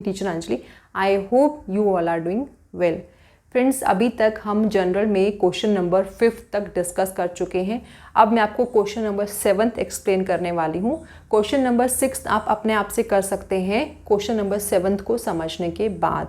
Teacher Anjali. I hope you all are doing well. Friends, अभी तक हम जनरल में क्वेश्चन नंबर 5 तक डिस्कस कर चुके हैं। अब मैं आपको क्वेश्चन नंबर 7 एक्सप्लेन करने वाली हूँ। क्वेश्चन नंबर 6 आप अपने आप से कर सकते हैं क्वेश्चन नंबर 7 को समझने के बाद।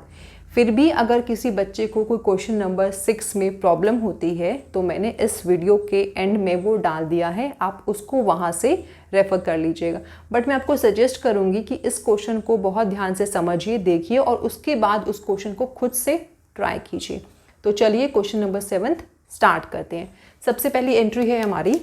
फिर भी अगर किसी बच्चे को कोई क्वेश्चन नंबर 6 में प्रॉब्लम होती है तो मैंने इस वीडियो के एंड में वो डाल दिया है, आप उसको वहाँ से रेफ़र कर लीजिएगा। बट मैं आपको सजेस्ट करूँगी कि इस क्वेश्चन को बहुत ध्यान से समझिए, देखिए और उसके बाद उस क्वेश्चन को खुद से ट्राई कीजिए। तो चलिए क्वेश्चन नंबर 7 स्टार्ट करते हैं। सबसे पहली एंट्री है हमारी,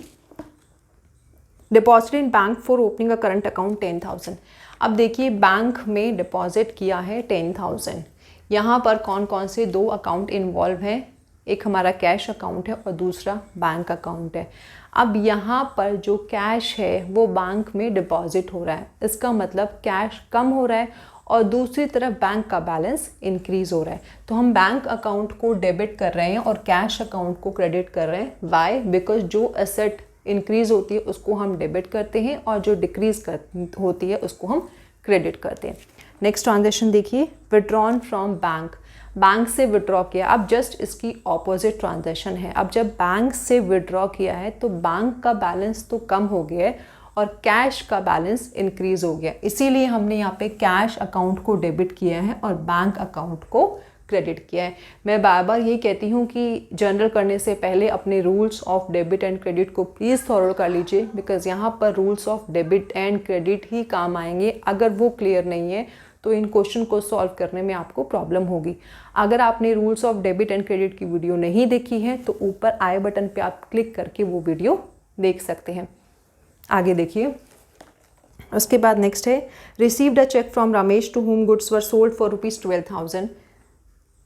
deposit in bank for opening a current account 10,000। अब देखिए बैंक में डिपॉजिट किया है 10,000। यहाँ पर कौन कौन से दो अकाउंट इन्वॉल्व हैं, एक हमारा कैश अकाउंट है और दूसरा बैंक अकाउंट है। अब यहाँ पर जो कैश है वो बैंक में डिपॉजिट हो रहा है, इसका मतलब कैश कम हो रहा है और दूसरी तरफ बैंक का बैलेंस इंक्रीज़ हो रहा है। तो हम बैंक अकाउंट को डेबिट कर रहे हैं और कैश अकाउंट को क्रेडिट कर रहे हैं। वाई? बिकॉज जो एसेट इंक्रीज़ होती है उसको हम डेबिट करते हैं और जो डिक्रीज़ होती है उसको हम क्रेडिट करते हैं। नेक्स्ट ट्रांजेक्शन देखिए, विड्रॉन फ्रॉम बैंक। बैंक से विड्रॉ किया। अब जस्ट इसकी ऑपोजिट ट्रांजेक्शन है। अब जब बैंक से विड्रॉ किया है तो बैंक का बैलेंस तो कम हो गया है और कैश का बैलेंस इंक्रीज़ हो गया, इसीलिए हमने यहाँ पे कैश अकाउंट को डेबिट किया है और बैंक अकाउंट को क्रेडिट किया है। मैं बार बार यही कहती हूँ कि जनरल करने से पहले अपने rules of debit and credit को प्लीज़ फॉलो कर लीजिए, बिकॉज यहाँ पर rules of debit and credit ही काम आएंगे। अगर वो क्लियर नहीं है तो इन क्वेश्चन को सॉल्व करने में आपको प्रॉब्लम होगी। अगर आपने rules of debit and credit की वीडियो नहीं देखी है तो ऊपर आई बटन पे आप क्लिक करके वो वीडियो देख सकते हैं। आगे देखिए, उसके बाद नेक्स्ट है, received a cheque from Ramesh to whom goods were sold for ₹12,000,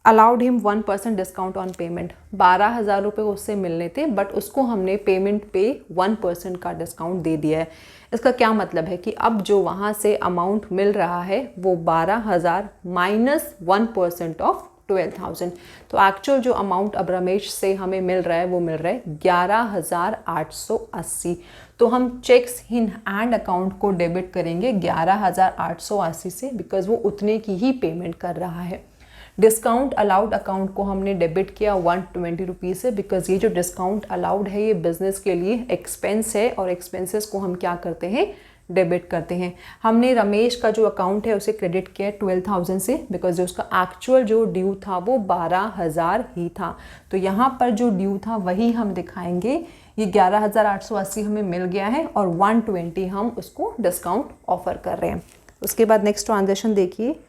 allowed him 1% discount on payment. 12,000 रुपये उससे मिलने थे बट उसको हमने पेमेंट पे 1% का डिस्काउंट दे दिया है। इसका क्या मतलब है कि अब जो वहाँ से अमाउंट मिल रहा है वो 12,000 माइनस 1% ऑफ 12,000। तो एक्चुअल जो अमाउंट अब रमेश से हमें मिल रहा है वो मिल रहा है 11,880। तो हम चेक्स इन हैंड अकाउंट को डेबिट करेंगे 11,880 से, बिकॉज वो उतने की ही पेमेंट कर रहा है। डिस्काउंट अलाउड अकाउंट को हमने डेबिट किया 120 रुपीज़ से, बिकॉज ये जो डिस्काउंट अलाउड है ये बिजनेस के लिए एक्सपेंस है और एक्सपेंसेस को हम क्या करते हैं, डेबिट करते हैं। हमने रमेश का जो अकाउंट है उसे क्रेडिट किया 12,000 से, बिकॉज जो उसका एक्चुअल जो ड्यू था वो 12,000 ही था। तो यहाँ पर जो ड्यू था वही हम दिखाएंगे। ये 11,880 हमें मिल गया है और 120 हम उसको डिस्काउंट ऑफर कर रहे हैं। उसके बाद नेक्स्ट ट्रांजेक्शन देखिए,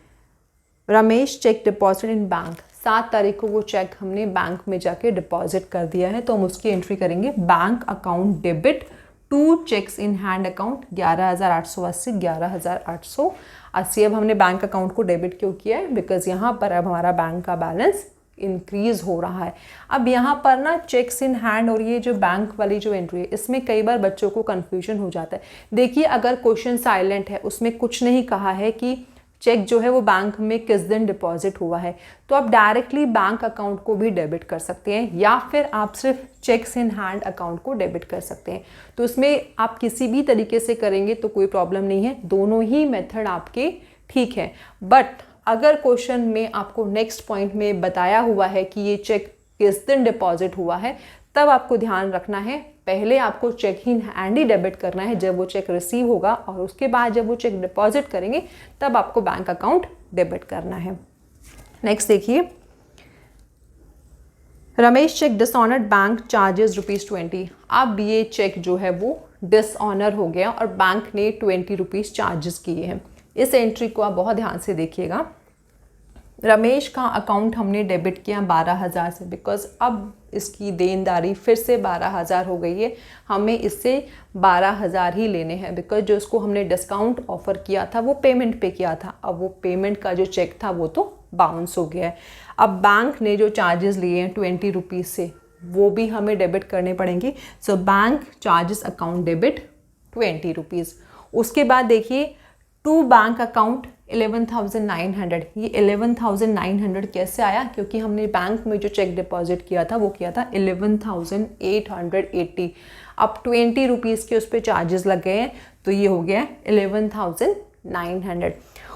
Ramesh cheque deposit in bank. 7 तारीख को वो चेक हमने बैंक में जाके डिपॉजिट कर दिया है, तो हम उसकी एंट्री करेंगे bank account debit to cheques in hand account 11,880 11,880। अब हमने बैंक अकाउंट को डेबिट क्यों किया है, बिकॉज यहाँ पर अब हमारा बैंक का बैलेंस इंक्रीज हो रहा है। अब यहाँ पर ना चेक्स इन हैंड और ये जो बैंक वाली जो एंट्री है इसमें कई बार बच्चों को कन्फ्यूजन हो जाता है। देखिए, अगर क्वेश्चन साइलेंट है, उसमें कुछ नहीं कहा है कि चेक जो है वो बैंक में किस दिन डिपॉजिट हुआ है, तो आप डायरेक्टली बैंक अकाउंट को भी डेबिट कर सकते हैं या फिर आप सिर्फ चेक्स इन हैंड अकाउंट को डेबिट कर सकते हैं। तो इसमें आप किसी भी तरीके से करेंगे तो कोई प्रॉब्लम नहीं है, दोनों ही मेथड आपके ठीक है। बट अगर क्वेश्चन में आपको नेक्स्ट पॉइंट में बताया हुआ है कि ये चेक किस दिन डिपॉजिट हुआ है, तब आपको ध्यान रखना है पहले आपको चेक इन हैंड ही डेबिट करना है जब वो चेक रिसीव होगा, और उसके बाद जब वो चेक डिपॉजिट करेंगे तब आपको बैंक अकाउंट डेबिट करना है। नेक्स्ट देखिए, Ramesh cheque dishonoured bank charges ₹20। अब ये चेक जो है वो डिसऑनर हो गया और बैंक ने 20 रुपीज़ चार्जेस किए हैं। इस एंट्री को आप बहुत ध्यान से देखिएगा। रमेश का अकाउंट हमने डेबिट किया 12,000 से, बिकॉज अब इसकी देनदारी फिर से 12,000 हो गई है, हमें इससे 12,000 ही लेने हैं, बिकॉज जो उसको हमने डिस्काउंट ऑफर किया था वो पेमेंट पे किया था। अब वो पेमेंट का जो चेक था वो तो बाउंस हो गया है। अब बैंक ने जो चार्जेस लिए हैं 20 रुपीज़ से वो भी हमें डेबिट करने पड़ेंगे। So bank charges account debit 20 rupees. उसके बाद देखिए, टू बैंक अकाउंट 11,900। ये 11,900 कैसे आया, क्योंकि हमने बैंक में जो चेक डिपॉजिट किया था वो किया था 11,880। अब 20 रुपीज़ के उस पर चार्जेस लग गए हैं तो ये हो गया 11,900।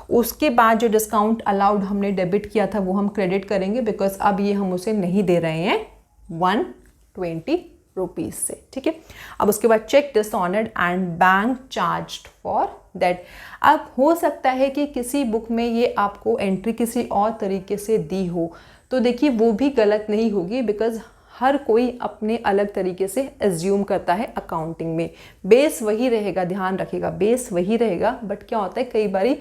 उसके बाद जो डिस्काउंट अलाउड हमने डेबिट किया था वो हम क्रेडिट करेंगे, बिकॉज अब ये हम उसे नहीं दे रहे हैं 120 रुपीज़ से, ठीक है। अब उसके बाद cheque dishonoured and bank charged for that. अब हो सकता है कि किसी बुक में ये आपको एंट्री किसी और तरीके से दी हो, तो देखिए वो भी गलत नहीं होगी, बिकॉज हर कोई अपने अलग तरीके से एज्यूम करता है अकाउंटिंग में। बेस वही रहेगा, ध्यान रखिएगा, बेस वही रहेगा, बट क्या होता है कई बारी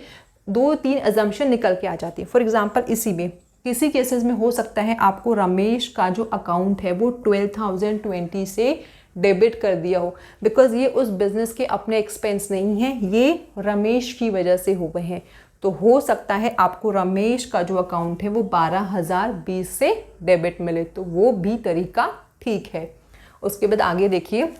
2-3 अजम्पशन निकल के आ जाती है। फॉर एग्जांपल इसी में किसी केसेस में हो सकता है आपको रमेश का जो अकाउंट है वो 12,020 से डेबिट कर दिया हो, बिकॉज ये उस बिजनेस के अपने एक्सपेंस नहीं है, ये रमेश की वजह से हुए हैं। तो हो सकता है आपको रमेश का जो अकाउंट है वो 12,020 से डेबिट मिले, तो वो भी तरीका ठीक है। उसके बाद आगे देखिए,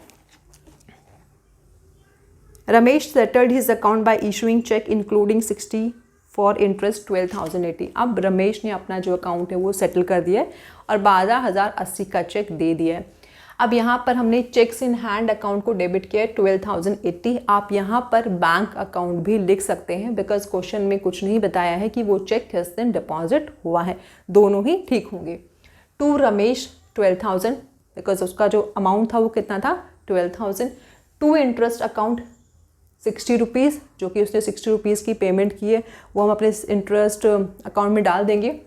Ramesh settled his account by issuing cheque including 60 for interest 12,080। अब रमेश ने अपना जो अकाउंट है वो सेटल कर दिया है और 12,080 का चेक दे दिया है। अब यहाँ पर हमने चेक्स इन हैंड अकाउंट को डेबिट किया है 12,080। आप यहाँ पर बैंक अकाउंट भी लिख सकते हैं, बिकॉज क्वेश्चन में कुछ नहीं बताया है कि वो चेक किस दिन डिपॉजिट हुआ है, दोनों ही ठीक होंगे। टू रमेश 12,000, बिकॉज उसका जो अमाउंट था वो कितना था 12,000। टू इंटरेस्ट अकाउंट 60 रुपीज़, जो कि उसने 60 रुपीज़ की पेमेंट की है, वो हम अपने इंटरेस्ट अकाउंट में डाल देंगे।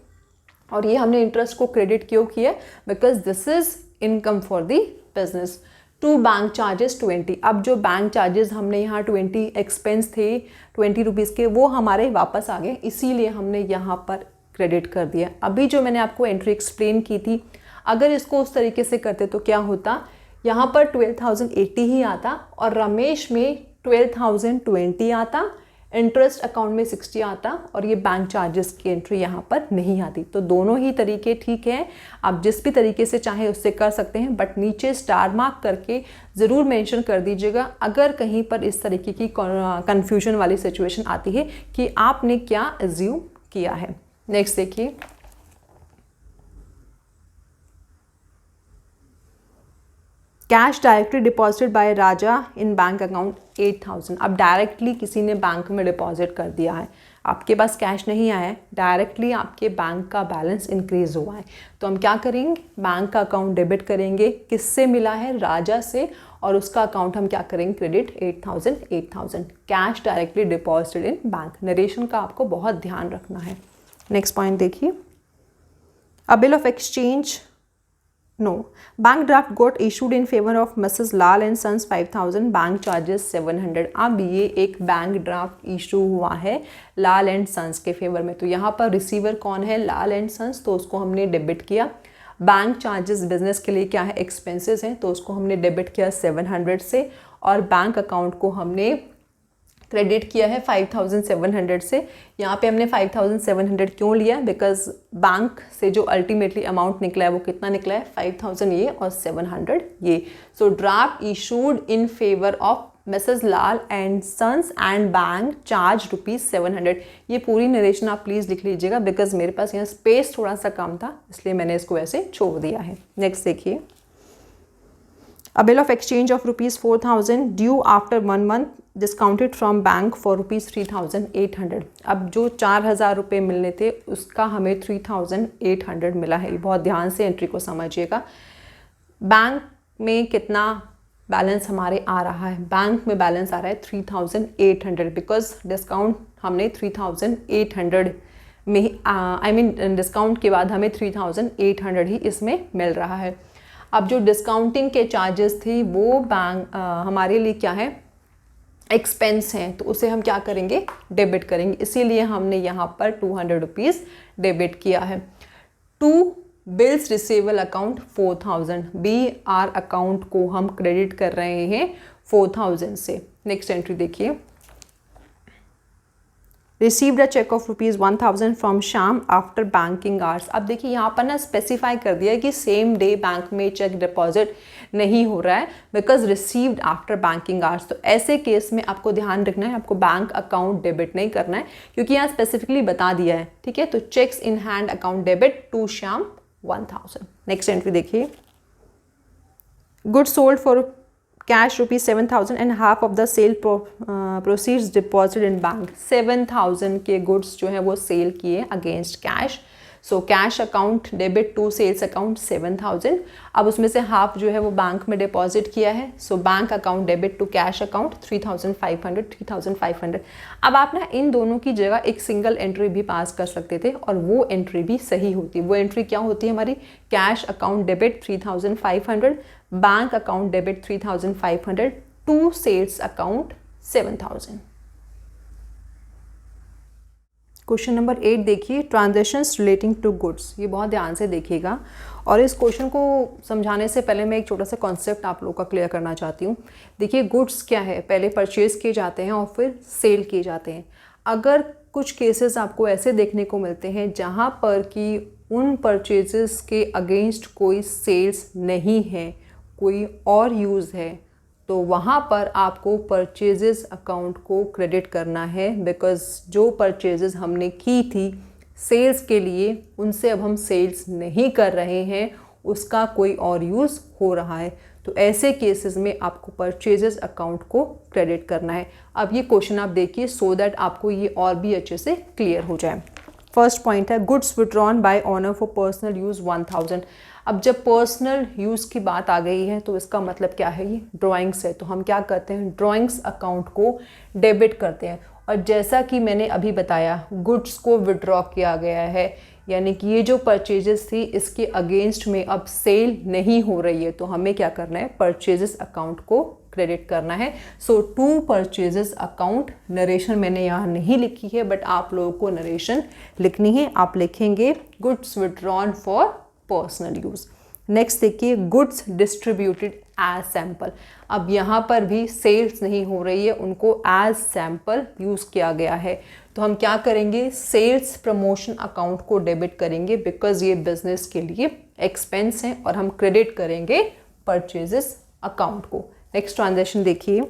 और ये हमने इंटरेस्ट को क्रेडिट क्यों किया, because this is income for the business. To bank charges 20। अब जो बैंक चार्जेस हमने यहाँ 20 एक्सपेंस थे 20 रुपीज़ के, वो हमारे वापस आ गए, इसीलिए हमने यहाँ पर क्रेडिट कर दिया। अभी जो मैंने आपको एंट्री एक्सप्लेन की थी, अगर इसको उस तरीके से करते तो क्या होता, यहाँ पर 12,080 ही आता और रमेश में 12,020 आता, इंटरेस्ट अकाउंट में 60 आता और ये बैंक चार्जेस की एंट्री यहाँ पर नहीं आती। तो दोनों ही तरीके ठीक हैं, आप जिस भी तरीके से चाहे उससे कर सकते हैं, बट नीचे स्टार मार्क करके ज़रूर मेंशन कर दीजिएगा अगर कहीं पर इस तरीके की कन्फ्यूजन वाली सिचुएशन आती है कि आपने क्या एज्यूम किया है। नेक्स्ट देखिए, कैश डायरेक्टली डिपॉजिटेड बाय राजा इन बैंक अकाउंट 8,000। अब डायरेक्टली किसी ने बैंक में डिपॉजिट कर दिया है, आपके पास कैश नहीं आया है, डायरेक्टली आपके बैंक का बैलेंस इंक्रीज हुआ है, तो हम क्या करेंगे, बैंक का अकाउंट डेबिट करेंगे। किससे मिला है, राजा से, और उसका अकाउंट हम क्या करेंगे, credit 8,000। Cash directly deposited in bank. Narration का आपको बहुत ध्यान रखना है। नेक्स्ट पॉइंट देखिए, अ bill of exchange No. Bank draft got issued in favor of Mrs. Lal and Sons 5,000. Bank charges 700. अब ये एक बैंक ड्राफ्ट इशू हुआ है लाल एंड सन्स के फेवर में, तो यहाँ पर रिसीवर कौन है, लाल एंड सन्स, तो उसको हमने डेबिट किया। बैंक चार्जेस बिजनेस के लिए क्या है, एक्सपेंसेस हैं, तो उसको हमने डेबिट किया 700 से, और बैंक अकाउंट को हमने क्रेडिट किया है 5,700 से। यहाँ पे हमने 5,700 क्यों लिया, बिकॉज बैंक से जो अल्टीमेटली अमाउंट निकला है वो कितना निकला है, 5,000 ये और 700 ये। So draft issued in favour of Mrs Lal and sons and bank charge ₹700। ये पूरी नरेशन आप प्लीज़ लिख लीजिएगा, बिकॉज मेरे पास यहाँ स्पेस थोड़ा सा कम था, इसलिए मैंने इसको ऐसे छोड़ दिया है। नेक्स्ट देखिए, A bill of exchange of ₹4,000 due after 1 month discounted from bank for ₹3,800। अब जो 4,000 रुपये मिलने थे उसका हमें 3,800 मिला है। बहुत ध्यान से एंट्री को समझिएगा। बैंक में कितना बैलेंस हमारे आ रहा है, बैंक में बैलेंस आ रहा है 3,800, बिकॉज डिस्काउंट हमने 3,800 में ही डिस्काउंट के बाद हमें 3,800 ही इसमें मिल रहा है। अब जो डिस्काउंटिंग के चार्जेस थी वो बैंक हमारे लिए क्या है, एक्सपेंस हैं, तो उसे हम क्या करेंगे, डेबिट करेंगे, इसीलिए हमने यहाँ पर 200 रुपीज़ डेबिट किया है। To bills receivable account 4,000, BR account को हम क्रेडिट कर रहे हैं 4,000 से। नेक्स्ट एंट्री देखिए, received a cheque of ₹1,000 from Shyam after banking hours. अब देखिए यहाँ पर ना स्पेसिफाई कर दिया है कि सेम डे बैंक में चेक डिपॉजिट नहीं हो रहा है, because received after banking hours. तो ऐसे केस में आपको ध्यान रखना है, आपको बैंक अकाउंट डेबिट नहीं करना है, क्योंकि यहाँ स्पेसिफिकली बता दिया है, ठीक है। तो cheques in hand account debit to Shyam 1,000। Next entry देखिए, goods sold for cash ₹7,000 and half of the sale proceeds deposit in bank. 7,000 के गुड्स जो है वो सेल किए against cash. So cash account debit to sales account 7,000। अब उसमें से half जो है वो बैंक में डिपॉजिट किया है। So bank account debit to cash account 3,500। अब आप ना इन दोनों की जगह एक सिंगल एंट्री भी पास कर सकते थे और वो एंट्री भी सही होती। वो एंट्री क्या होती है हमारी? Cash account debit 3,500, bank account debit 3,500 to sales account 7,000। Question number 8 देखिए, ट्रांजैक्शंस रिलेटिंग टू गुड्स। ये बहुत ध्यान से देखिएगा और इस क्वेश्चन को समझाने से पहले मैं एक छोटा सा कॉन्सेप्ट आप लोगों का क्लियर करना चाहती हूँ। देखिए गुड्स क्या है, पहले परचेज किए जाते हैं और फिर सेल किए जाते हैं। अगर कुछ केसेस आपको ऐसे देखने को मिलते हैं जहाँ पर कि उन परचेजेस के अगेंस्ट कोई सेल्स नहीं है, कोई और यूज़ है, तो वहाँ पर आपको परचेजेस अकाउंट को क्रेडिट करना है, बिकॉज़ जो परचेजेस हमने की थी सेल्स के लिए उनसे अब हम सेल्स नहीं कर रहे हैं, उसका कोई और यूज़ हो रहा है। तो ऐसे केसेस में आपको परचेजेस अकाउंट को क्रेडिट करना है। अब ये क्वेश्चन आप देखिए सो दैट आपको ये और भी अच्छे से क्लियर हो जाए। फर्स्ट पॉइंट है goods withdrawn bye honour for personal use 1,000। अब जब पर्सनल यूज़ की बात आ गई है तो इसका मतलब क्या है? ये ड्राइंग्स है। तो हम क्या करते हैं? ड्राइंग्स अकाउंट को डेबिट करते हैं। और जैसा कि मैंने अभी बताया गुड्स को विड्रॉ किया गया है, यानी कि ये जो परचेजेस थी इसके अगेंस्ट में अब सेल नहीं हो रही है, तो हमें क्या करना है? परचेजेस अकाउंट को क्रेडिट करना है। सो टू परचेजेस अकाउंट, नरेशन मैंने यहाँ नहीं लिखी है बट आप लोगों को नरेशन लिखनी है। आप लिखेंगे goods withdrawn for personal use. Next देखिए गुड्स डिस्ट्रीब्यूटेड एज सैम्पल। अब यहाँ पर भी सेल्स नहीं हो रही है, उनको एज सैम्पल यूज़ किया गया है। तो हम क्या करेंगे? सेल्स प्रमोशन अकाउंट को डेबिट करेंगे बिकॉज ये बिजनेस के लिए एक्सपेंस है, और हम क्रेडिट करेंगे परचेजेस अकाउंट को। नेक्स्ट ट्रांजैक्शन देखिए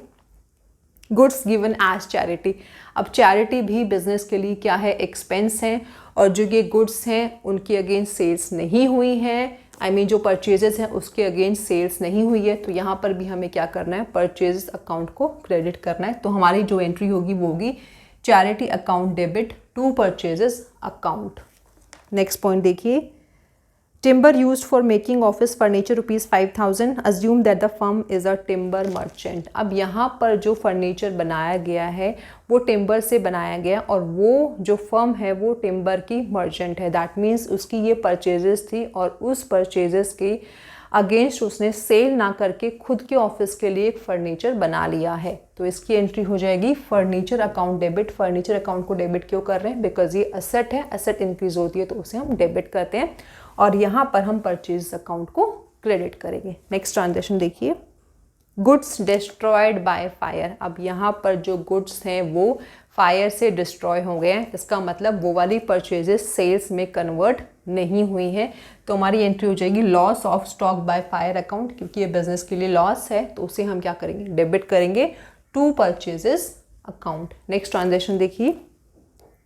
गुड्स गिवन एज चैरिटी। अब चैरिटी भी बिजनेस के लिए क्या है? एक्सपेंस है, और जो ये गुड्स हैं उनके अगेंस्ट सेल्स नहीं हुई हैं, जो परचेजेस हैं उसके अगेंस्ट सेल्स नहीं हुई है, तो यहाँ पर भी हमें क्या करना है? परचेजेस अकाउंट को क्रेडिट करना है। तो हमारी जो एंट्री होगी वो होगी charity account debit to purchases account. Next point देखिए timber used for making office furniture ₹5,000। Assume that the firm is a timber merchant. अब यहाँ पर जो फर्नीचर बनाया गया है वो टिम्बर से बनाया गया, और वो जो फर्म है वो टिम्बर की मर्चेंट है। दैट मीन्स उसकी ये परचेजेस थी और उस परचेजेस के अगेंस्ट उसने सेल ना करके खुद के ऑफिस के लिए एक फर्नीचर बना लिया है। तो इसकी एंट्री हो जाएगी furniture account debit. Furniture account को डेबिट क्यों कर रहे हैं? बिकॉज ये असेट है, असेट इंक्रीज होती है तो उसे हम डेबिट करते हैं, और यहाँ पर हम परचेज अकाउंट को क्रेडिट करेंगे। नेक्स्ट ट्रांजैक्शन देखिए गुड्स डिस्ट्रॉयड बाय फायर। अब यहाँ पर जो गुड्स हैं वो फायर से डिस्ट्रॉय हो गए हैं, इसका मतलब वो वाली परचेजेस सेल्स में कन्वर्ट नहीं हुई है। तो हमारी एंट्री हो जाएगी loss of stock by fire account, क्योंकि ये बिजनेस के लिए लॉस है तो उसे हम क्या करेंगे? डेबिट करेंगे to purchases account. Next transaction देखिए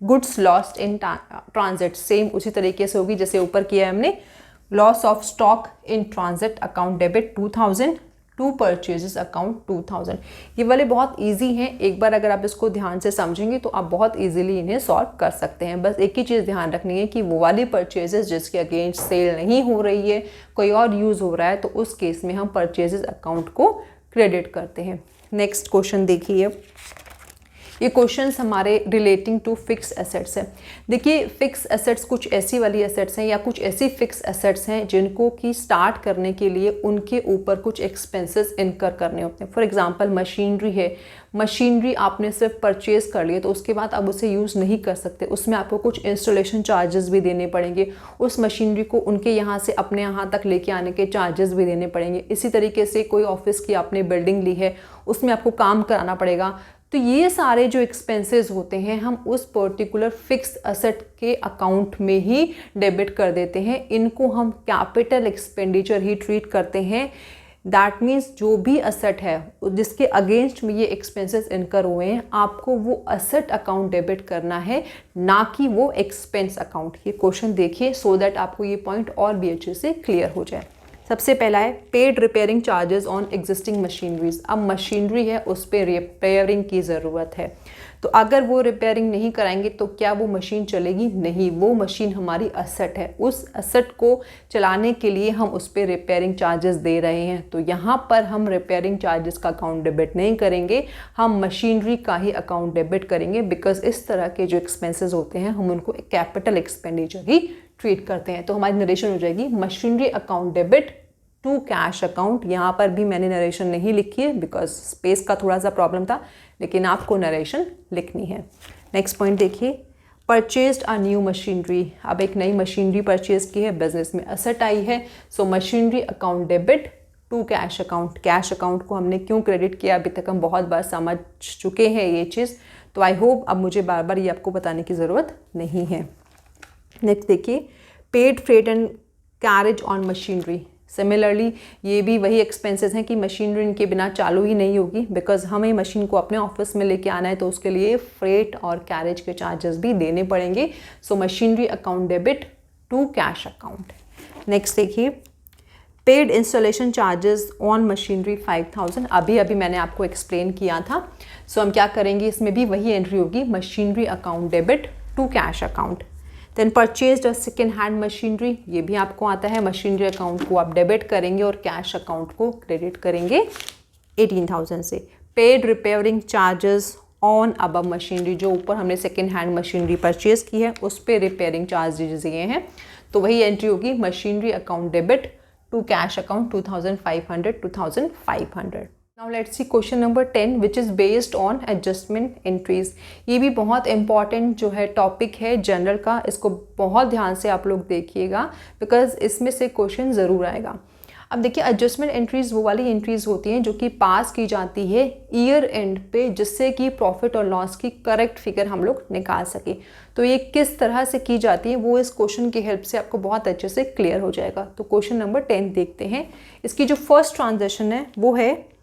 goods lost in transit. Same उसी तरीके से होगी जैसे ऊपर किया है हमने। Loss of stock in transit account debit 2,000 to purchases account 2,000। ये वाले बहुत इजी हैं, एक बार अगर आप इसको ध्यान से समझेंगे तो आप बहुत इजीली इन्हें सॉल्व कर सकते हैं। बस एक ही चीज़ ध्यान रखनी है कि वो वाली परचेजेस जिसके अगेंस्ट सेल नहीं हो रही है, कोई और यूज़ हो रहा है, तो उस केस में हम परचेजेस अकाउंट को क्रेडिट करते हैं। नेक्स्ट क्वेश्चन देखिए, ये क्वेश्चंस हमारे रिलेटिंग टू फिक्स एसेट्स है। देखिए फिक्स एसेट्स कुछ ऐसी वाली एसेट्स हैं या कुछ ऐसी फिक्स एसेट्स हैं जिनको कि स्टार्ट करने के लिए उनके ऊपर कुछ एक्सपेंसेस इनकर करने होते हैं। फॉर एग्जांपल मशीनरी है, मशीनरी आपने सिर्फ परचेज कर लिए तो उसके बाद आप उसे यूज़ नहीं कर सकते, उसमें आपको कुछ इंस्टॉलेशन चार्जेस भी देने पड़ेंगे, उस मशीनरी को उनके यहाँ से अपने यहाँ तक लेके आने के चार्जेस भी देने पड़ेंगे। इसी तरीके से कोई ऑफिस की आपने बिल्डिंग ली है, उसमें आपको काम कराना पड़ेगा। तो ये सारे जो एक्सपेंसेस होते हैं हम उस पर्टिकुलर फिक्स असेट के अकाउंट में ही डेबिट कर देते हैं, इनको हम कैपिटल एक्सपेंडिचर ही ट्रीट करते हैं। दैट मीन्स जो भी असेट है जिसके अगेंस्ट में ये एक्सपेंसेस इनकर हुए हैं, आपको वो असेट अकाउंट डेबिट करना है, ना कि वो एक्सपेंस अकाउंट। ये क्वेश्चन देखिए सो दैट आपको ये पॉइंट और भी अच्छे से क्लियर हो जाए। सबसे पहला है paid repairing charges on existing machineries. अब मशीनरी है उस पर रिपेयरिंग की ज़रूरत है, तो अगर वो रिपेयरिंग नहीं कराएंगे तो क्या वो मशीन चलेगी? नहीं, वो मशीन हमारी असेट है, उस असेट को चलाने के लिए हम उस पर रिपेयरिंग चार्जेस दे रहे हैं। तो यहाँ पर हम रिपेयरिंग चार्जेस का अकाउंट डेबिट नहीं करेंगे, हम मशीनरी का ही अकाउंट डेबिट करेंगे, बिकॉज इस तरह के जो एक्सपेंसेस होते हैं हम उनको कैपिटल एक्सपेंडिचर ही ट्रीट करते हैं। तो हमारी नरेशन हो जाएगी machinery account debit to cash account. यहाँ पर भी मैंने नरेशन नहीं लिखी है बिकॉज स्पेस का थोड़ा सा प्रॉब्लम था, लेकिन आपको नरेशन लिखनी है। नेक्स्ट पॉइंट देखिए, परचेज्ड अ न्यू मशीनरी। अब एक नई मशीनरी परचेज की है, बिजनेस में असेट आई है, so machinery account debit to cash account. Cash account को हमने क्यों क्रेडिट किया अभी तक हम बहुत बार समझ चुके हैं ये चीज़, तो आई होप अब मुझे बार बार ये आपको बताने की ज़रूरत नहीं है। नेक्स्ट देखिए, paid freight and carriage on machinery. Similarly ये भी वही एक्सपेंसेस हैं कि मशीनरी इनके बिना चालू ही नहीं होगी, बिकॉज हमें मशीन को अपने ऑफिस में लेके आना है, तो उसके लिए फ्रेट और कैरेज के चार्जेस भी देने पड़ेंगे। So machinery account debit to cash account. Next देखिए, paid installation charges on machinery 5000। अभी मैंने आपको एक्सप्लेन किया था। सो हम क्या करेंगे, इसमें भी वही एंट्री होगी, machinery account debit to cash account. Then purchased a second hand machinery, ये भी आपको आता है, मशीनरी अकाउंट को आप डेबिट करेंगे और कैश अकाउंट को क्रेडिट करेंगे 18000 से। Paid repairing charges on above machinery, जो ऊपर हमने सेकेंड हैंड मशीनरी परचेज की है उस पर रिपेयरिंग चार्जेस दिए हैं, तो वही एंट्री होगी machinery account debit to cash account 2500। Now let's see question number 10 which is based on adjustment entries। ये भी बहुत important जो है टॉपिक है जनरल का, इसको बहुत ध्यान से आप लोग देखिएगा बिकॉज इसमें से क्वेश्चन ज़रूर आएगा। अब देखिए, एडजस्टमेंट एंट्रीज़ वो वाली एंट्रीज़ होती हैं जो कि पास की जाती है ईयर एंड पे, जिससे कि प्रॉफिट और लॉस की करेक्ट फिगर हम लोग निकाल सके। तो ये किस तरह से की जाती है वो इस क्वेश्चन की हेल्प से आपको बहुत अच्छे से क्लियर हो जाएगा। तो क्वेश्चन नंबर 10 देखते हैं। इसकी जो फर्स्ट ट्रांजेक्शन है वो है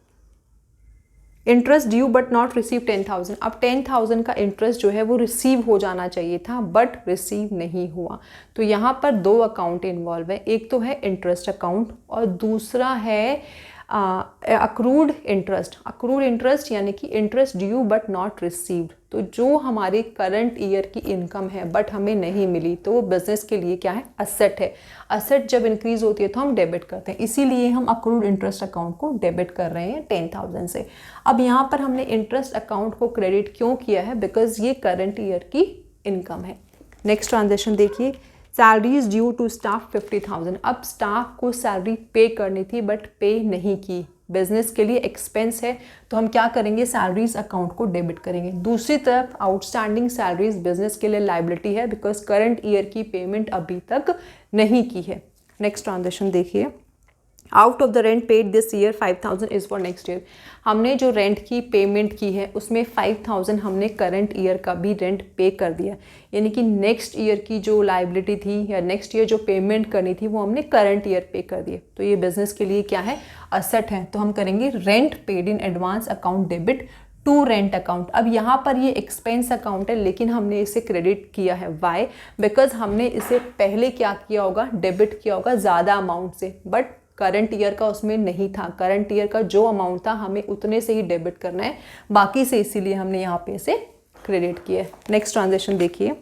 interest due but not receive 10,000। अब 10,000 का इंटरेस्ट जो है वो रिसीव हो जाना चाहिए था बट रिसीव नहीं हुआ। तो यहाँ पर दो अकाउंट इन्वॉल्व है, एक तो है इंटरेस्ट अकाउंट और दूसरा है अक्रूड इंटरेस्ट। अक्रूड इंटरेस्ट यानी कि interest due but not received. तो जो हमारी करंट ईयर की इनकम है बट हमें नहीं मिली, तो वो बिजनेस के लिए क्या है, असेट है। असेट जब इंक्रीज होती है तो हम डेबिट करते हैं, इसीलिए हम अक्रूड इंटरेस्ट अकाउंट को डेबिट कर रहे हैं 10,000 से। अब यहाँ पर हमने इंटरेस्ट अकाउंट को क्रेडिट क्यों किया है, बिकॉज ये करंट ईयर की इनकम है। नेक्स्ट ट्रांजेक्शन देखिए, सैलरीज ड्यू टू स्टाफ 50,000। अब स्टाफ को सैलरी पे करनी थी बट पे नहीं की, बिजनेस के लिए एक्सपेंस है, तो हम क्या करेंगे, सैलरीज अकाउंट को डेबिट करेंगे। दूसरी तरफ आउटस्टैंडिंग सैलरीज बिजनेस के लिए लाइबिलिटी है बिकॉज करंट ईयर की पेमेंट अभी तक नहीं की है। नेक्स्ट ट्रांजेक्शन देखिए, out of the rent paid this year 5,000 is for next year. हमने जो रेंट की पेमेंट की है उसमें 5,000 हमने करंट ईयर का भी रेंट पे कर दिया, यानी कि नेक्स्ट ईयर की जो लाइबिलिटी थी या नेक्स्ट ईयर जो पेमेंट करनी थी वो हमने करंट ईयर पे कर दिए। तो ये बिजनेस के लिए क्या है, असेट है। तो हम करेंगे rent paid in advance account debit to rent account. अब यहाँ पर ये एक्सपेंस अकाउंट है लेकिन हमने इसे क्रेडिट किया है, वाई, बिकॉज हमने इसे पहले क्या किया होगा, डेबिट किया होगा ज़्यादा अमाउंट से, बट करंट ईयर का उसमें नहीं था। करंट ईयर का जो अमाउंट था हमें उतने से ही डेबिट करना है, बाकी से, इसीलिए हमने यहाँ पे इसे क्रेडिट किया है। नेक्स्ट ट्रांजेक्शन देखिए,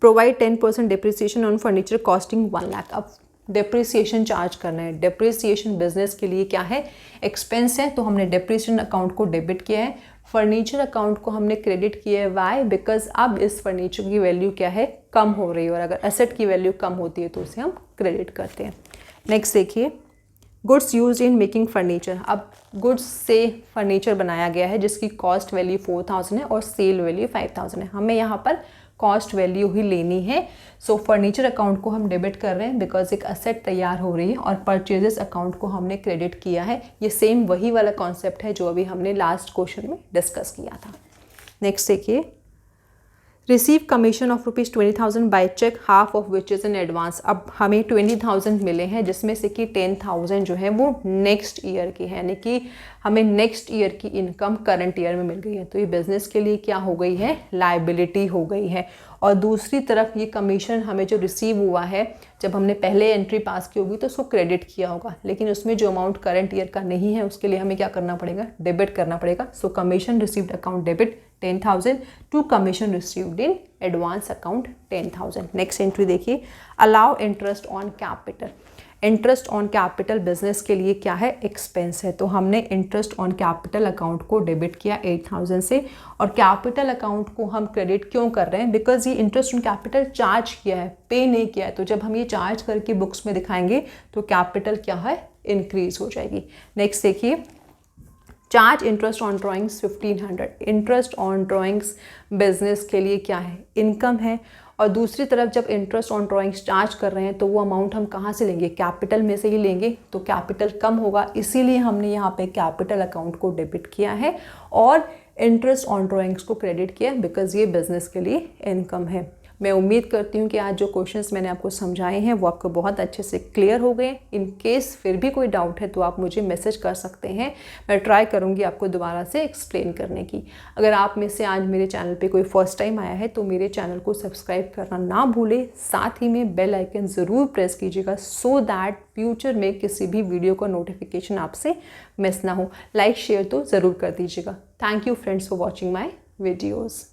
provide 10% depreciation on furniture costing 1 lakh. अब डिप्रिसिएशन चार्ज करना है। डिप्रिसिएशन बिजनेस के लिए क्या है, एक्सपेंस है, तो हमने डिप्रिसिएशन अकाउंट को डेबिट किया है। फर्नीचर अकाउंट को हमने क्रेडिट किया है, वाई, बिकॉज अब इस फर्नीचर की वैल्यू क्या है, कम हो रही है, और अगर एसेट की वैल्यू कम होती है तो उसे हम क्रेडिट करते हैं। नेक्स्ट देखिए, goods used in making furniture. अब गुड्स से फर्नीचर बनाया गया है जिसकी कॉस्ट वैल्यू 4,000 है और सेल वैल्यू 5,000 है। हमें यहाँ पर कॉस्ट वैल्यू ही लेनी है। सो फर्नीचर अकाउंट को हम डेबिट कर रहे हैं बिकॉज एक असेट तैयार हो रही है, और परचेजेस अकाउंट को हमने क्रेडिट किया है। ये सेम वही वाला कॉन्सेप्ट है जो अभी हमने लास्ट क्वेश्चन में डिस्कस किया था। नेक्स्ट देखिए, receive commission of ₹20,000 by cheque, half of which is in advance. अब हमें 20,000 मिले हैं जिसमें से कि 10,000 जो है वो नेक्स्ट ईयर की है, यानी कि हमें नेक्स्ट ईयर की इनकम करंट ईयर में मिल गई है। तो ये बिज़नेस के लिए क्या हो गई है, लायबिलिटी हो गई है। और दूसरी तरफ ये कमीशन हमें जो रिसीव हुआ है, जब हमने पहले एंट्री पास की होगी तो उसको क्रेडिट किया होगा, लेकिन उसमें जो अमाउंट करंट ईयर का नहीं है उसके लिए हमें क्या करना पड़ेगा, डेबिट करना पड़ेगा। So commission received account debit 10,000 to commission received in advance account 10,000। नेक्स्ट एंट्री देखिए, allow interest on capital. Interest on capital business के लिए क्या है, एक्सपेंस है। तो हमने इंटरेस्ट ऑन कैपिटल अकाउंट को डेबिट किया 8,000 से, और कैपिटल अकाउंट को हम क्रेडिट क्यों कर रहे हैं, बिकॉज ये इंटरेस्ट ऑन कैपिटल चार्ज किया है, पे नहीं किया है। तो जब हम ये चार्ज करके बुक्स में दिखाएंगे तो कैपिटल क्या है, इंक्रीज हो जाएगी। नेक्स्ट देखिए, charge interest on drawings 1,500। Interest on drawings business के लिए क्या है, इनकम है। और दूसरी तरफ जब इंटरेस्ट ऑन ड्राइंग्स चार्ज कर रहे हैं तो वो अमाउंट हम कहाँ से लेंगे, कैपिटल में से ही लेंगे, तो कैपिटल कम होगा, इसीलिए हमने यहाँ पे कैपिटल अकाउंट को डेबिट किया है और इंटरेस्ट ऑन ड्राइंग्स को क्रेडिट किया, बिकॉज ये बिजनेस के लिए इनकम है। मैं उम्मीद करती हूँ कि आज जो क्वेश्चंस मैंने आपको समझाए हैं वो आपको बहुत अच्छे से क्लियर हो गए। इन केस फिर भी कोई डाउट है तो आप मुझे मैसेज कर सकते हैं, मैं ट्राई करूँगी आपको दोबारा से एक्सप्लेन करने की। अगर आप में से आज मेरे चैनल पे कोई फर्स्ट टाइम आया है तो मेरे चैनल को सब्सक्राइब करना ना भूलें, साथ ही में बेल आइकन ज़रूर प्रेस कीजिएगा सो दैट फ्यूचर में किसी भी वीडियो का नोटिफिकेशन आपसे मिस ना हो। लाइक शेयर तो ज़रूर कर दीजिएगा। Thank you friends for watching my videos.